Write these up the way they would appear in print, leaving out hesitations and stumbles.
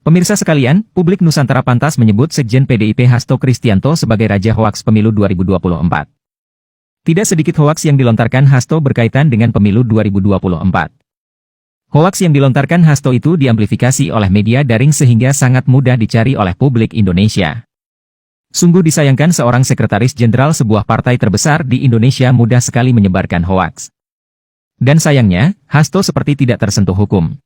Pemirsa sekalian, publik Nusantara pantas menyebut Sekjen PDIP Hasto Kristianto sebagai Raja Hoaks Pemilu 2024. Tidak sedikit hoaks yang dilontarkan Hasto berkaitan dengan Pemilu 2024. Hoaks yang dilontarkan Hasto itu diamplifikasi oleh media daring sehingga sangat mudah dicari oleh publik Indonesia. Sungguh disayangkan seorang sekretaris jenderal sebuah partai terbesar di Indonesia mudah sekali menyebarkan hoaks. Dan sayangnya, Hasto seperti tidak tersentuh hukum.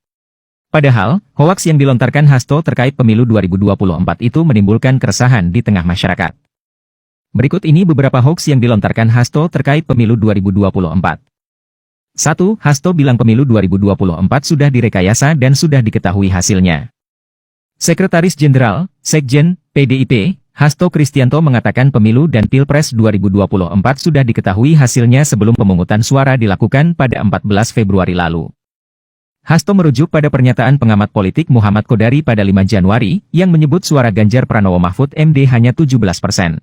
Padahal, hoaks yang dilontarkan Hasto terkait Pemilu 2024 itu menimbulkan keresahan di tengah masyarakat. Berikut ini beberapa hoaks yang dilontarkan Hasto terkait Pemilu 2024. 1. Hasto bilang Pemilu 2024 sudah direkayasa dan sudah diketahui hasilnya. Sekretaris Jenderal, Sekjen, PDIP, Hasto Kristianto mengatakan Pemilu dan Pilpres 2024 sudah diketahui hasilnya sebelum pemungutan suara dilakukan pada 14 Februari lalu. Hasto merujuk pada pernyataan pengamat politik Muhammad Kodari pada 5 Januari, yang menyebut suara Ganjar Pranowo Mahfud MD hanya 17%.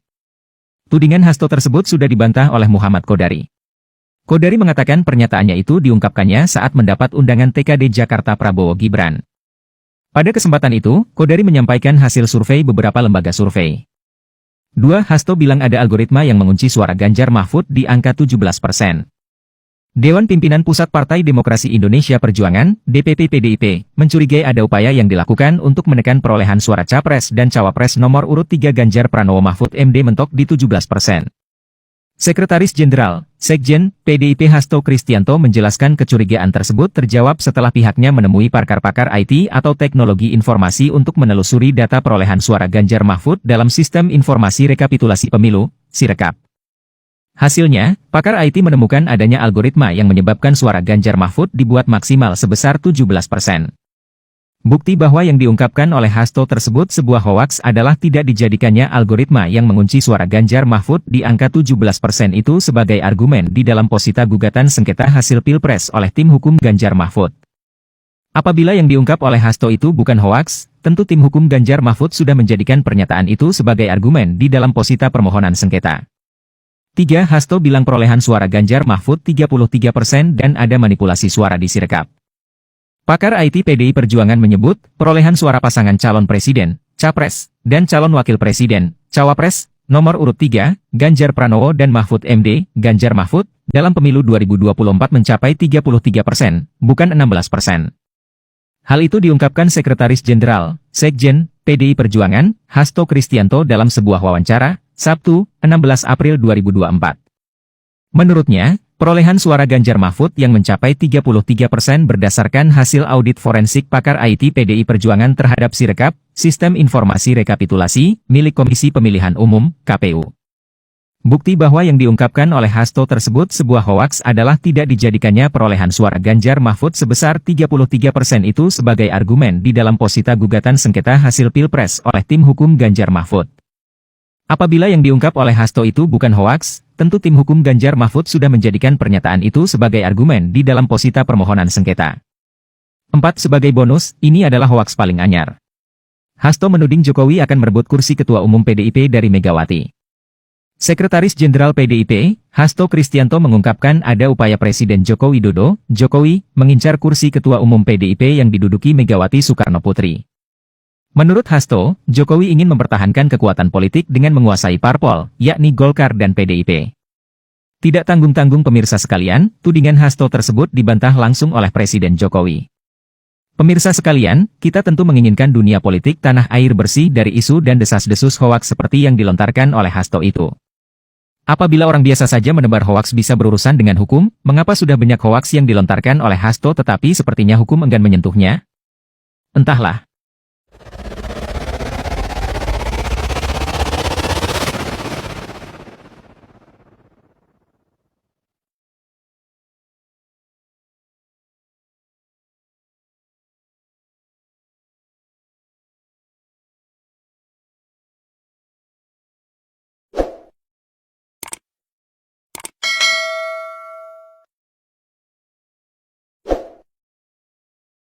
Tudingan Hasto tersebut sudah dibantah oleh Muhammad Kodari. Kodari mengatakan pernyataannya itu diungkapkannya saat mendapat undangan TKD Jakarta Prabowo Gibran. Pada kesempatan itu, Kodari menyampaikan hasil survei beberapa lembaga survei. 2. Hasto bilang ada algoritma yang mengunci suara Ganjar Mahfud di angka 17%. Dewan Pimpinan Pusat Partai Demokrasi Indonesia Perjuangan, DPP PDIP, mencurigai ada upaya yang dilakukan untuk menekan perolehan suara Capres dan Cawapres nomor urut 3 Ganjar Pranowo Mahfud MD mentok di 17%. Sekretaris Jenderal, Sekjen, PDIP Hasto Kristianto menjelaskan kecurigaan tersebut terjawab setelah pihaknya menemui pakar-pakar IT atau teknologi informasi untuk menelusuri data perolehan suara Ganjar Mahfud dalam Sistem Informasi Rekapitulasi Pemilu, Sirekap. Hasilnya, pakar IT menemukan adanya algoritma yang menyebabkan suara Ganjar Mahfud dibuat maksimal sebesar 17%. Bukti bahwa yang diungkapkan oleh Hasto tersebut sebuah hoaks adalah tidak dijadikannya algoritma yang mengunci suara Ganjar Mahfud di angka 17% itu sebagai argumen di dalam posita gugatan sengketa hasil Pilpres oleh tim hukum Ganjar Mahfud. Apabila yang diungkap oleh Hasto itu bukan hoaks, tentu tim hukum Ganjar Mahfud sudah menjadikan pernyataan itu sebagai argumen di dalam posita permohonan sengketa. 3. Hasto bilang perolehan suara Ganjar Mahfud 33% dan ada manipulasi suara di Sirekap. Pakar IT PDI Perjuangan menyebut, perolehan suara pasangan calon presiden, capres, dan calon wakil presiden, cawapres, nomor urut 3, Ganjar Pranowo dan Mahfud MD, Ganjar Mahfud, dalam pemilu 2024 mencapai 33%, bukan 16%. Hal itu diungkapkan Sekretaris Jenderal, Sekjen, PDI Perjuangan, Hasto Kristianto dalam sebuah wawancara, Sabtu, 16 April 2024. Menurutnya, perolehan suara Ganjar Mahfud yang mencapai 33% berdasarkan hasil audit forensik pakar IT PDI Perjuangan terhadap Sirekap, Sistem Informasi Rekapitulasi, milik Komisi Pemilihan Umum, KPU. Bukti bahwa yang diungkapkan oleh Hasto tersebut sebuah hoaks adalah tidak dijadikannya perolehan suara Ganjar Mahfud sebesar 33% itu sebagai argumen di dalam posita gugatan sengketa hasil Pilpres oleh tim hukum Ganjar Mahfud. Apabila yang diungkap oleh Hasto itu bukan hoaks, tentu tim hukum Ganjar Mahfud sudah menjadikan pernyataan itu sebagai argumen di dalam posita permohonan sengketa. 4. Sebagai bonus, ini adalah hoaks paling anyar. Hasto menuding Jokowi akan merebut kursi Ketua Umum PDIP dari Megawati. Sekretaris Jenderal PDIP, Hasto Kristianto mengungkapkan ada upaya Presiden Joko Widodo, Jokowi, mengincar kursi Ketua Umum PDIP yang diduduki Megawati Soekarno Putri. Menurut Hasto, Jokowi ingin mempertahankan kekuatan politik dengan menguasai parpol, yakni Golkar dan PDIP. Tidak tanggung-tanggung pemirsa sekalian, tudingan Hasto tersebut dibantah langsung oleh Presiden Jokowi. Pemirsa sekalian, kita tentu menginginkan dunia politik tanah air bersih dari isu dan desas-desus hoaks seperti yang dilontarkan oleh Hasto itu. Apabila orang biasa saja menebar hoaks bisa berurusan dengan hukum, mengapa sudah banyak hoaks yang dilontarkan oleh Hasto tetapi sepertinya hukum enggan menyentuhnya? Entahlah.